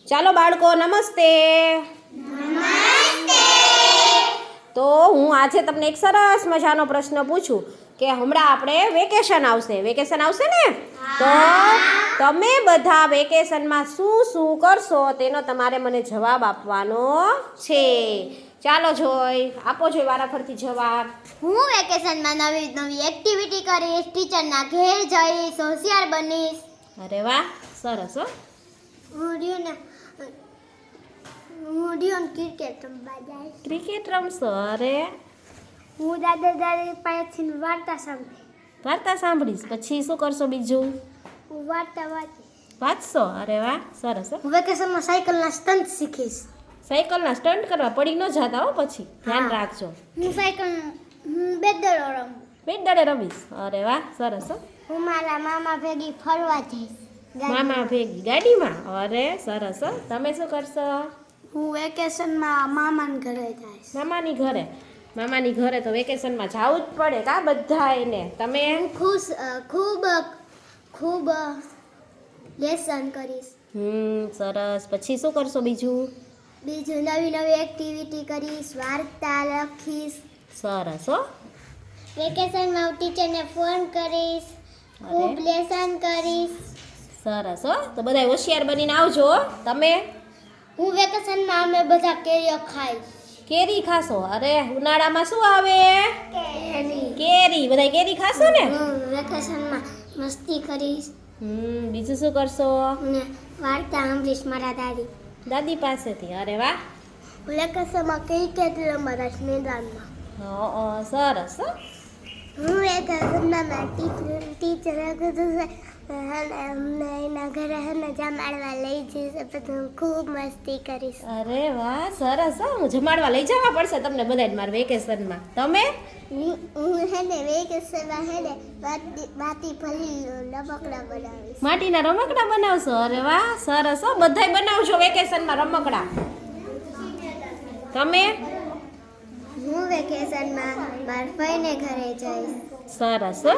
ચાલો બાળકો, નમસ્તે. તો હું આજે તમને એક સરસ મજાનો પ્રશ્ન પૂછું કે હમણાં આપણે વેકેશન આવશે ને? તો તમે બધા વેકેશનમાં શું શું કરશો તેનો તમારે મને જવાબ આપવાનો છે. ચાલો જોઈ, આપો જોઈ વારાફરતી જવાબ. હું વેકેશનમાં નવી નવી એક્ટિવિટી કરીશ, ટીચરના ઘેર જઈશ, હોશિયાર બનીશ. અરે વાહ, સરસ હો. હું ક્રિકેટ રમવા જઈશ. ક્રિકેટ રમશો? અરે, હું દાદા દાદી પાસેથી વાર્તા સાંભળીશ. પછી શું કરશો બીજું? હું વાર્તા વાંચશો? અરે વાહ, સરસ હો. હું વેકેશનમાં સાયકલના સ્ટન્ટ શીખીશ. સાયકલના સ્ટન્ટ કરવા પડી ન જતા હો, પછી ધ્યાન રાખજો. હું બેટદડો રમું. બેટ દડે રમીશ? અરે વાહ, સરસ હો. હું મારા મામા ભેગી ફરવા જઈશ. મામા ભેગી ગાડીમાં? અરે સરસ હો. તમે શું કરશો? હું વેકેશનમાં મામાના ઘરે જઈશ. મામાની ઘરે તો વેકેશનમાં જવું જ પડે કા બધા એને. તમે? હું ખૂબ લેસન કરીશ. સરસ. પછી શું કરશો બીજું? નવી નવી એક્ટિવિટી કરીશ, વાર્તા લખીશ. સરસ હો. વેકેશનમાં હું ટીચરને ફોન કરીશ, ખૂબ લેસન કરીશ. સરસ હો. તો બધા હોશિયાર બનીને આવજો હો. તમે? હું વેકેશનમાં અમે બધા કેરીઓ ખાઈશ. કેરી ખાશો? અરે, ઉનાળામાં શું આવે? કેરી. બધા કેરી ખાશો ને? હું વેકેશનમાં મસ્તી કરીશ. બીજું શું કરશો? ને વાર્તા સાંભળીશ મારા દાદી પાસેથી. અરે વાહ. વેકેશનમાં ક્રિકેટ રમવા જઈશ મેદાનમાં. સરસ હો. હું વેકેશનમાં ટીચર અમને એના ઘરે જમાડવા લઈ જઈશ. પછી હું ખૂબ મસ્તી કરીશ. અરે વાહ, સરસ હો. હું જમાડવા લઈ જવા પડશે તમને બધાને મારા વેકેશનમાં. તમે? હું વેકેશનમાં માટી ભરી રમકડા બનાવીશ. માટીના રમકડા બનાવશો? અરે વાહ, સરસ હો. બધાય બનાવજો વેકેશનમાં રમકડા. તમે? હું વેકેશનમાં મારા ભાઈને ઘરે જઈશ. સરસ હો.